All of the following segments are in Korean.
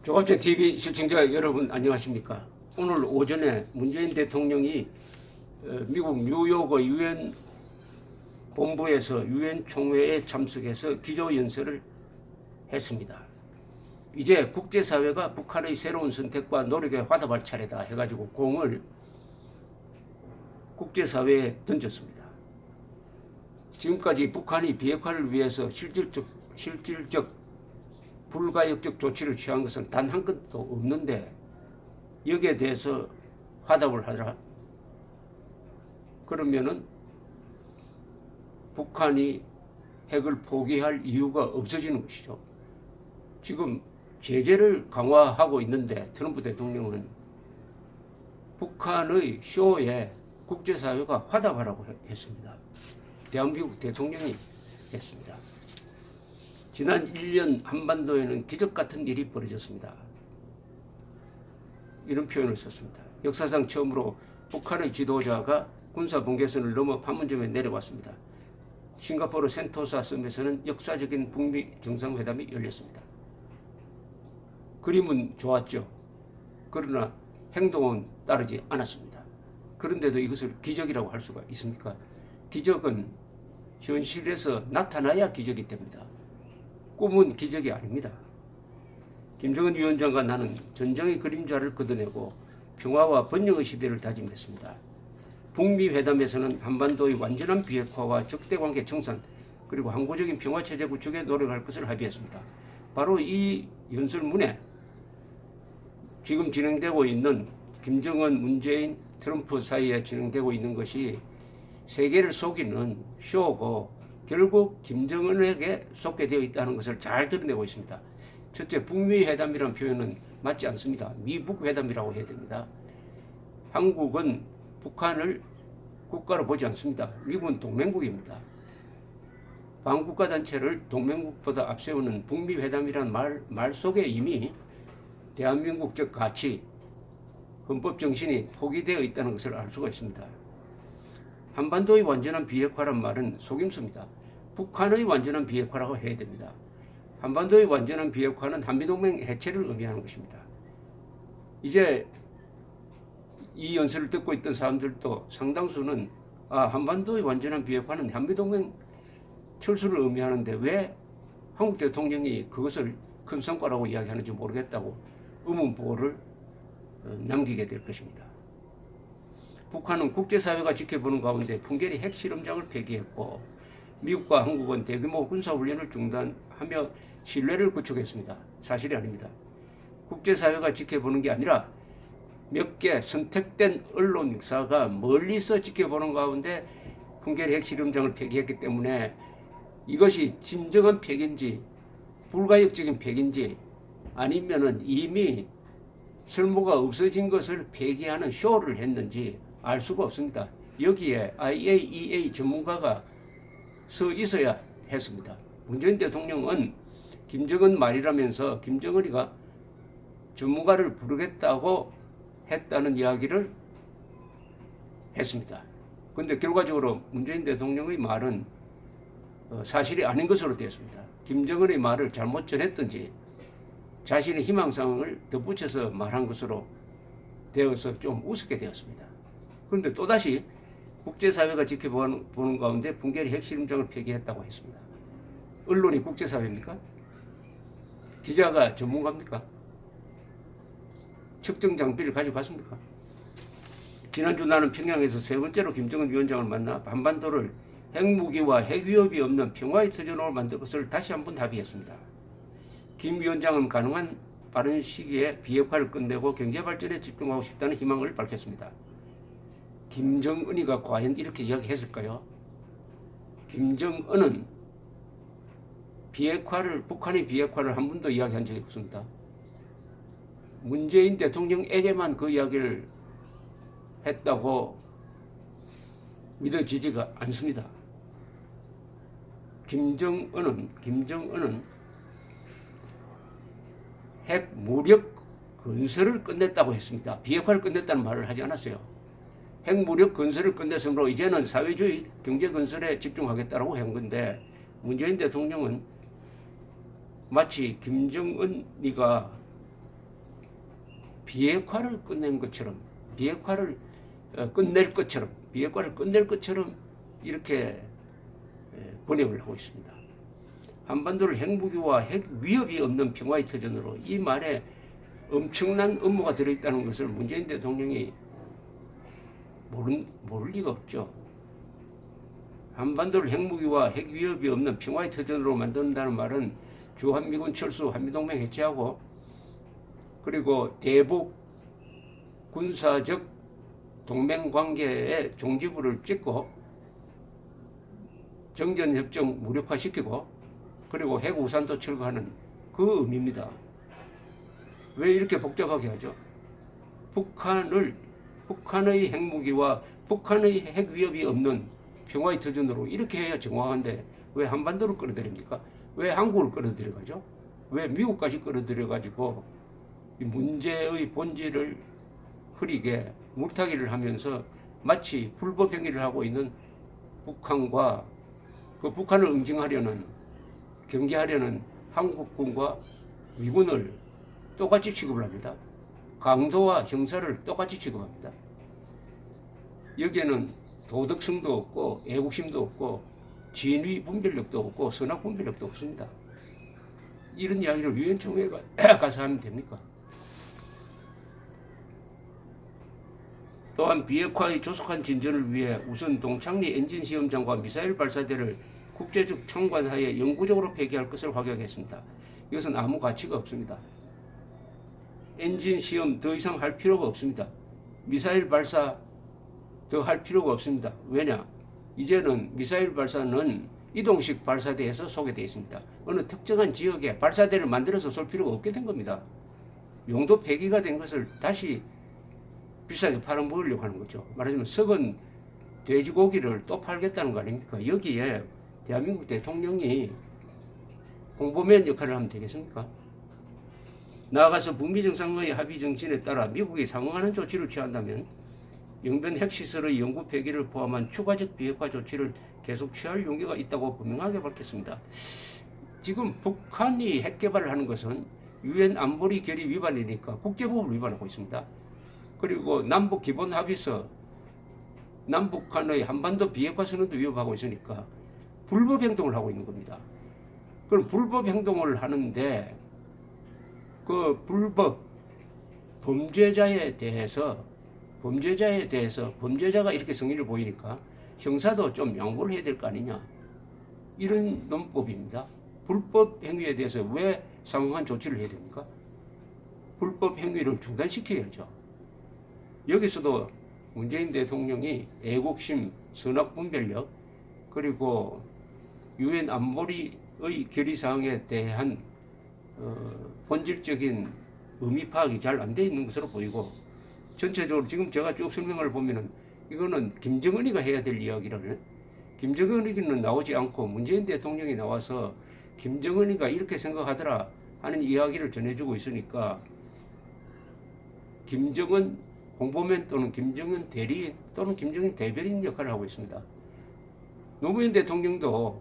조갑재 TV 시청자 여러분 안녕하십니까? 오늘 오전에 문재인 대통령이 미국 뉴욕의 유엔 본부에서 유엔 총회에 참석해서 기조연설을 했습니다. 이제 국제사회가 북한의 새로운 선택과 노력에 화답할 차례다 해가지고 공을 국제사회에 던졌습니다. 지금까지 북한이 비핵화를 위해서 실질적 불가역적 조치를 취한 것은 단 한 건도 없는데 여기에 대해서 화답을 하라. 그러면은 북한이 핵을 포기할 이유가 없어지는 것이죠. 지금 제재를 강화하고 있는데 트럼프 대통령은 북한의 쇼에 국제사회가 화답하라고 했습니다. 대한민국 대통령이 했습니다. 지난 1년 한반도에는 기적 같은 일이 벌어졌습니다. 이런 표현을 썼습니다. 역사상 처음으로 북한의 지도자가 군사 분계선을 넘어 판문점에 내려왔습니다. 싱가포르 센토사 섬에서는 역사적인 북미 정상회담이 열렸습니다. 그림은 좋았죠. 그러나 행동은 따르지 않았습니다. 그런데도 이것을 기적이라고 할 수가 있습니까? 기적은 현실에서 나타나야 기적이 됩니다. 꿈은 기적이 아닙니다. 김정은 위원장과 나는 전쟁의 그림자를 걷어내고 평화와 번영의 시대를 다짐했습니다. 북미 회담에서는 한반도의 완전한 비핵화와 적대관계 청산 그리고 항구적인 평화체제 구축에 노력할 것을 합의했습니다. 바로 이 연설문에 지금 진행되고 있는 김정은, 문재인, 트럼프 사이에 진행되고 있는 것이 세계를 속이는 쇼고 결국 김정은에게 속게 되어 있다는 것을 잘 드러내고 있습니다. 첫째, 북미 회담이라는 표현은 맞지 않습니다. 미북 회담이라고 해야 됩니다. 한국은 북한을 국가로 보지 않습니다. 미국은 동맹국입니다. 반국가 단체를 동맹국보다 앞세우는 북미 회담이라는 말 속에 이미 대한민국적 가치, 헌법 정신이 포기되어 있다는 것을 알 수가 있습니다. 한반도의 완전한 비핵화란 말은 속임수입니다. 북한의 완전한 비핵화라고 해야 됩니다. 한반도의 완전한 비핵화는 한미동맹 해체를 의미하는 것입니다. 이제 이 연설을 듣고 있던 사람들도 상당수는 한반도의 완전한 비핵화는 한미동맹 철수를 의미하는데 왜 한국 대통령이 그것을 큰 성과라고 이야기하는지 모르겠다고 의문보호를 남기게 될 것입니다. 북한은 국제사회가 지켜보는 가운데 풍계리 핵실험장을 폐기했고 미국과 한국은 대규모 군사훈련을 중단하며 신뢰를 구축했습니다. 사실이 아닙니다. 국제사회가 지켜보는 게 아니라 몇 개 선택된 언론사가 멀리서 지켜보는 가운데 풍계리 핵실험장을 폐기했기 때문에 이것이 진정한 폐기인지 불가역적인 폐기인지 아니면은 이미 쓸모가 없어진 것을 폐기하는 쇼를 했는지 알 수가 없습니다. 여기에 IAEA 전문가가 서 있어야 했습니다. 문재인 대통령은 김정은 말이라면서 김정은이가 전문가를 부르겠다고 했다는 이야기를 했습니다. 그런데 결과적으로 문재인 대통령의 말은 사실이 아닌 것으로 되었습니다. 김정은의 말을 잘못 전했든지 자신의 희망사항을 덧붙여서 말한 것으로 되어서 좀 우습게 되었습니다. 그런데 또다시 국제사회가 지켜보는 가운데 풍계리 핵실험장을 폐기했다고 했습니다. 언론이 국제사회입니까? 기자가 전문가입니까? 측정 장비를 가지고 갔습니까? 지난주 나는 평양에서 세 번째로 김정은 위원장을 만나 한반도를 핵무기와 핵위협이 없는 평화의 터전으로 만들 것을 다시 한번 합의했습니다. 김 위원장은 가능한 빠른 시기에 비핵화를 끝내고 경제발전에 집중하고 싶다는 희망을 밝혔습니다. 김정은이가 과연 이렇게 이야기했을까요? 김정은은 북한의 비핵화를 한 번도 이야기한 적이 없습니다. 문재인 대통령에게만 그 이야기를 했다고 믿어지지가 않습니다. 김정은은 핵 무력 건설을 끝냈다고 했습니다. 비핵화를 끝냈다는 말을 하지 않았어요. 핵 무력 건설을 끝냈으므로 이제는 사회주의 경제 건설에 집중하겠다라고 한 건데 문재인 대통령은 마치 김정은이가 비핵화를 끝낸 것처럼, 비핵화를 끝낼 것처럼, 비핵화를 끝낼 것처럼 이렇게 번역을 하고 있습니다. 한반도를 핵무기와 핵 위협이 없는 평화의 터전으로, 이 말에 엄청난 업무가 들어있다는 것을 문재인 대통령이 모를 리가 없죠. 한반도를 핵무기와 핵 위협이 없는 평화의 터전으로 만든다는 말은 주한미군 철수, 한미동맹 해체하고, 그리고 대북 군사적 동맹관계의 종지부를 찍고 정전협정 무력화시키고, 그리고 핵우산도 철거하는 그 의미입니다. 왜 이렇게 복잡하게 하죠? 북한의 핵무기와 북한의 핵 위협이 없는 평화의 터전으로 이렇게 해야 정확한데 왜 한반도를 끌어들입니까? 왜 한국을 끌어들여가죠? 왜 미국까지 끌어들여가지고 이 문제의 본질을 흐리게 물타기를 하면서 마치 불법 행위를 하고 있는 북한과 그 북한을 응징하려는, 경계하려는 한국군과 미군을 똑같이 취급을 합니다. 강도와 형사를 똑같이 취급합니다. 여기에는 도덕성도 없고 애국심도 없고 진위 분별력도 없고 선악 분별력도 없습니다. 이런 이야기를 유엔 총회가 가서 하면 됩니까? 또한 비핵화의 조속한 진전을 위해 우선 동창리 엔진 시험장과 미사일 발사대를 국제적 청관하에 영구적으로 폐기할 것을 확약했습니다. 이것은 아무 가치가 없습니다. 엔진 시험 더 이상 할 필요가 없습니다. 미사일 발사 더 할 필요가 없습니다. 왜냐? 이제는 미사일 발사는 이동식 발사대에서 소개되어 있습니다. 어느 특정한 지역에 발사대를 만들어서 쏠 필요가 없게 된 겁니다. 용도 폐기가 된 것을 다시 비싸게 팔아먹으려고 하는 거죠. 말하자면 썩은 돼지고기를 또 팔겠다는 거 아닙니까? 여기에 대한민국 대통령이 홍보맨 역할을 하면 되겠습니까? 나아가서 북미 정상의 합의 정신에 따라 미국이 상응하는 조치를 취한다면 영변 핵시설의 영구 폐기를 포함한 추가적 비핵화 조치를 계속 취할 용기가 있다고 분명하게 밝혔습니다. 지금 북한이 핵 개발을 하는 것은 유엔 안보리 결의 위반이니까 국제법을 위반하고 있습니다. 그리고 남북 기본 합의서, 남북한의 한반도 비핵화 선언도 위협하고 있으니까 불법 행동을 하고 있는 겁니다. 그럼 불법 행동을 하는데 그 불법 범죄자에 대해서 범죄자가 이렇게 성의를 보이니까 형사도 좀 양보를 해야 될 거 아니냐, 이런 논법입니다. 불법 행위에 대해서 왜 상응한 조치를 해야 됩니까? 불법 행위를 중단시켜야죠. 여기서도 문재인 대통령이 애국심, 선악분별력, 그리고 유엔 안보리의 결의사항에 대한 본질적인 의미 파악이 잘 안 돼 있는 것으로 보이고, 전체적으로 지금 제가 쭉 설명을 보면은 이거는 김정은이가 해야 될 이야기를, 김정은이는 나오지 않고 문재인 대통령이 나와서 김정은이가 이렇게 생각하더라 하는 이야기를 전해주고 있으니까 김정은 홍보맨 또는 김정은 대리인 또는 김정은 대변인 역할을 하고 있습니다. 노무현 대통령도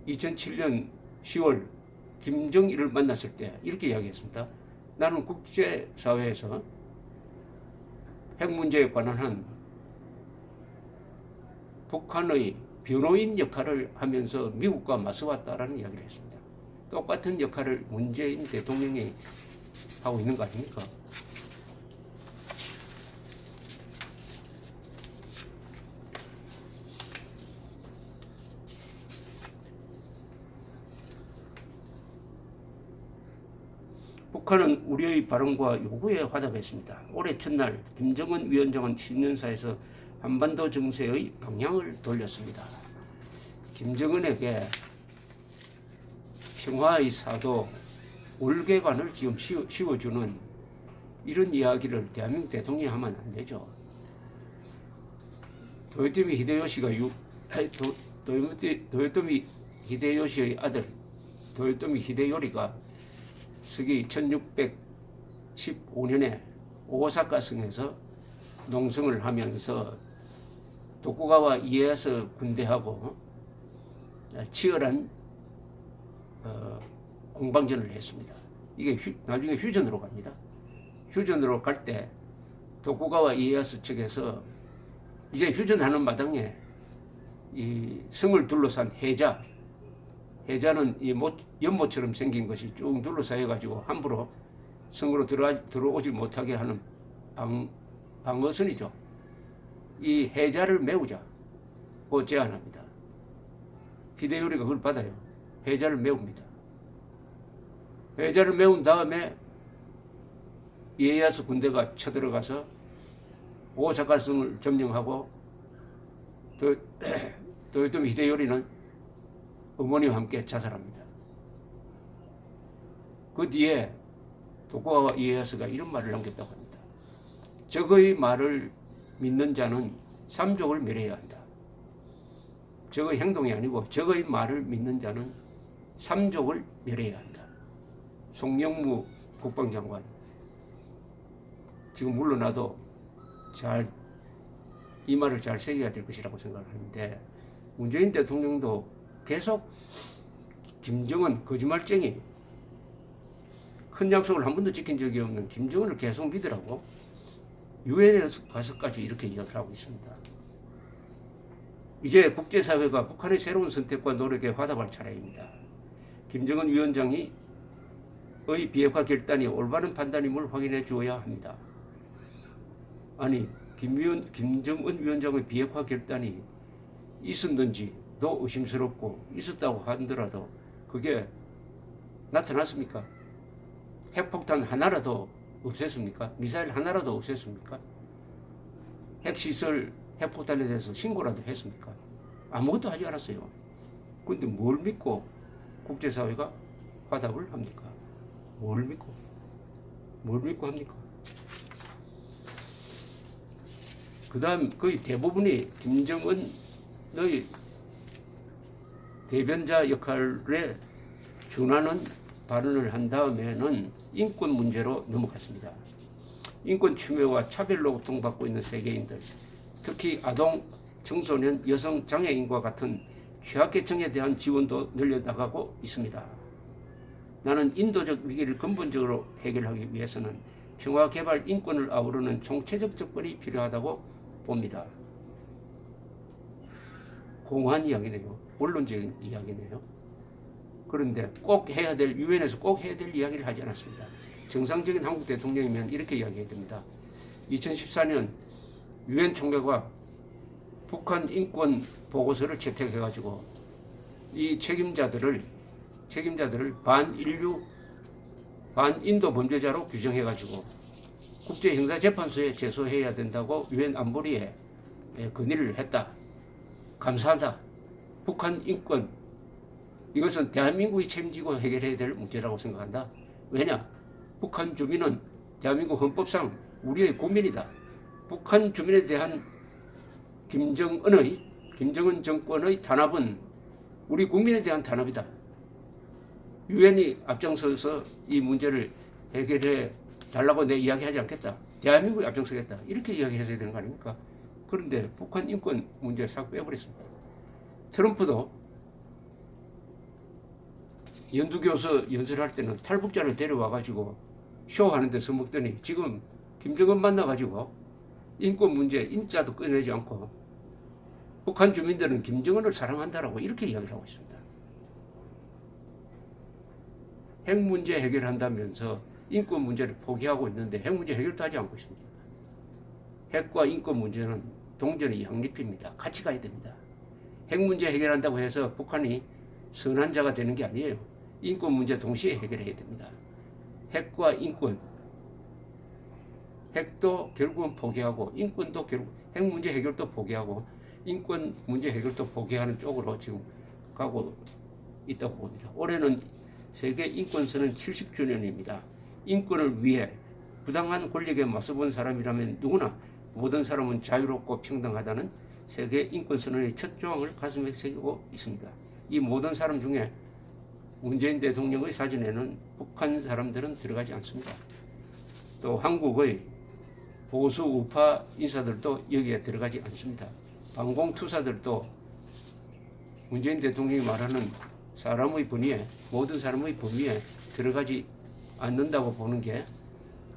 2007년 10월 김정일을 만났을 때 이렇게 이야기했습니다. 나는 국제사회에서 핵 문제에 관한 한 북한의 변호인 역할을 하면서 미국과 맞서왔다라는 이야기를 했습니다. 똑같은 역할을 문재인 대통령이 하고 있는 거 아닙니까? 북한은 우리의 발언과 요구에 화답했습니다. 올해 첫날 김정은 위원장은 신년사에서 한반도 정세의 방향을 돌렸습니다. 김정은에게 평화의 사도, 월계관을 지금 씌워주는 이런 이야기를 대한민국 대통령이 하면 안 되죠. 도요토미 히데요시의 아들 도요토미 히데요리가 서기 1615년에 오사카 성에서 농성을 하면서 도쿠가와 이에야스 군대하고 치열한 공방전을 했습니다. 이게 나중에 휴전으로 갑니다. 휴전으로 갈 때 도쿠가와 이에야스 측에서 이제 휴전하는 마당에 이 성을 둘러싼 해자는 이 연못처럼 생긴 것이 쭉 둘러싸여 가지고 함부로 성으로 들어오지 못하게 하는 방어선이죠. 이 해자를 메우자고 제안합니다. 히데요리가 그걸 받아요. 해자를 메웁니다. 해자를 메운 다음에 이에야스 군대가 쳐들어가서 오사카성을 점령하고 도요토미 히데요리는 어머니와 함께 자살합니다. 그 뒤에 도쿠가와 이에야스가 이런 말을 남겼다고 합니다. 적의 말을 믿는 자는 삼족을 멸해야 한다. 적의 행동이 아니고 적의 말을 믿는 자는 삼족을 멸해야 한다. 송영무 국방장관, 지금 물러나도 이 말을 잘 새겨야 될 것이라고 생각하는데, 문재인 대통령도 계속 김정은 거짓말쟁이, 큰 약속을 한 번도 지킨 적이 없는 김정은을 계속 믿으라고 유엔에 가서까지 이렇게 이야기를 하고 있습니다. 이제 국제사회가 북한의 새로운 선택과 노력에 화답할 차례입니다. 김정은 위원장의 비핵화 결단이 올바른 판단임을 확인해 주어야 합니다. 아니, 김정은 위원장의 비핵화 결단이 있었는지도 의심스럽고, 있었다고 하더라도 그게 나타났습니까? 핵폭탄 하나라도 없앴습니까? 미사일 하나라도 없앴습니까? 핵시설, 핵폭탄에 대해서 신고라도 했습니까? 아무것도 하지 않았어요. 그런데 뭘 믿고 국제사회가 화답을 합니까? 뭘 믿고 합니까? 그 다음 거의 대부분이 김정은의 대변자 역할에 준하는 발언을 한 다음에는 인권 문제로 넘어갔습니다. 인권 침해와 차별로 고통받고 있는 세계인들, 특히 아동, 청소년, 여성, 장애인과 같은 취약계층에 대한 지원도 늘려나가고 있습니다. 나는 인도적 위기를 근본적으로 해결하기 위해서는 평화, 개발, 인권을 아우르는 총체적 접근이 필요하다고 봅니다. 공허한 이야기네요. 원론적인 이야기네요. 그런데 꼭 해야 될, 유엔에서 꼭 해야 될 이야기를 하지 않았습니다. 정상적인 한국 대통령이면 이렇게 이야기해야 됩니다. 2014년 유엔 총회가 북한 인권 보고서를 채택해가지고 이 책임자들을 반인류, 반인도 범죄자로 규정해가지고 국제형사재판소에 제소해야 된다고 유엔 안보리에 건의를 했다. 감사하다. 북한 인권, 이것은 대한민국이 책임지고 해결해야 될 문제라고 생각한다. 왜냐? 북한 주민은 대한민국 헌법상 우리의 국민이다. 북한 주민에 대한 김정은 정권의 탄압은 우리 국민에 대한 탄압이다. 유엔이 앞장서서 이 문제를 해결해 달라고 내 이야기하지 않겠다. 대한민국이 앞장서겠다. 이렇게 이야기해야 되는 거 아닙니까? 그런데 북한 인권 문제 싹 빼버렸습니다. 트럼프도 연두교서 연설할 때는 탈북자를 데려와가지고 쇼하는 데 써먹더니 지금 김정은 만나가지고 인권 문제 인자도 꺼내지 않고 북한 주민들은 김정은을 사랑한다라고 이렇게 이야기를 하고 있습니다. 핵 문제 해결한다면서 인권 문제를 포기하고 있는데 핵 문제 해결도 하지 않고 있습니다. 핵과 인권 문제는 동전의 양립입니다. 같이 가야 됩니다. 핵 문제 해결한다고 해서 북한이 선한 자가 되는 게 아니에요. 인권 문제 동시에 해결해야 됩니다. 핵과 인권, 핵도 결국은 포기하고 인권도 결국 핵 문제 해결도 포기하고 인권 문제 해결도 포기하는 쪽으로 지금 가고 있다고 봅니다. 올해는 세계 인권선언 70주년입니다. 인권을 위해 부당한 권력에 맞서본 사람이라면 누구나 모든 사람은 자유롭고 평등하다는 세계 인권선언의 첫 조항을 가슴에 새기고 있습니다. 이 모든 사람 중에 문재인 대통령의 사진에는 북한 사람들은 들어가지 않습니다. 또 한국의 보수 우파 인사들도 여기에 들어가지 않습니다. 반공투사들도 문재인 대통령이 말하는 사람의 범위에, 모든 사람의 범위에 들어가지 않는다고 보는 게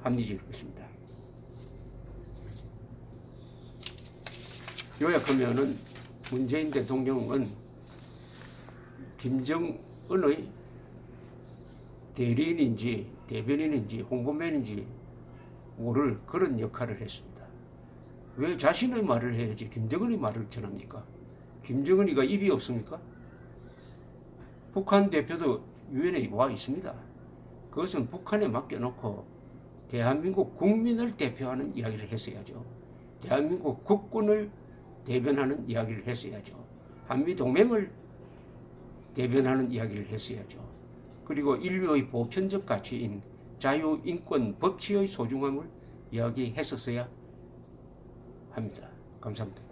합리적일 것입니다. 요약하면은 문재인 대통령은 김정은의 대리인인지 대변인인지 홍보맨인지 모를 그런 역할을 했습니다. 왜 자신의 말을 해야지 김정은의 말을 전합니까? 김정은이가 입이 없습니까? 북한 대표도 유엔에 와 있습니다. 그것은 북한에 맡겨놓고 대한민국 국민을 대표하는 이야기를 했어야죠. 대한민국 국군을 대변하는 이야기를 했어야죠. 한미동맹을 대변하는 이야기를 했어야죠. 그리고 인류의 보편적 가치인 자유, 인권, 법치의 소중함을 이야기했었어야 합니다. 감사합니다.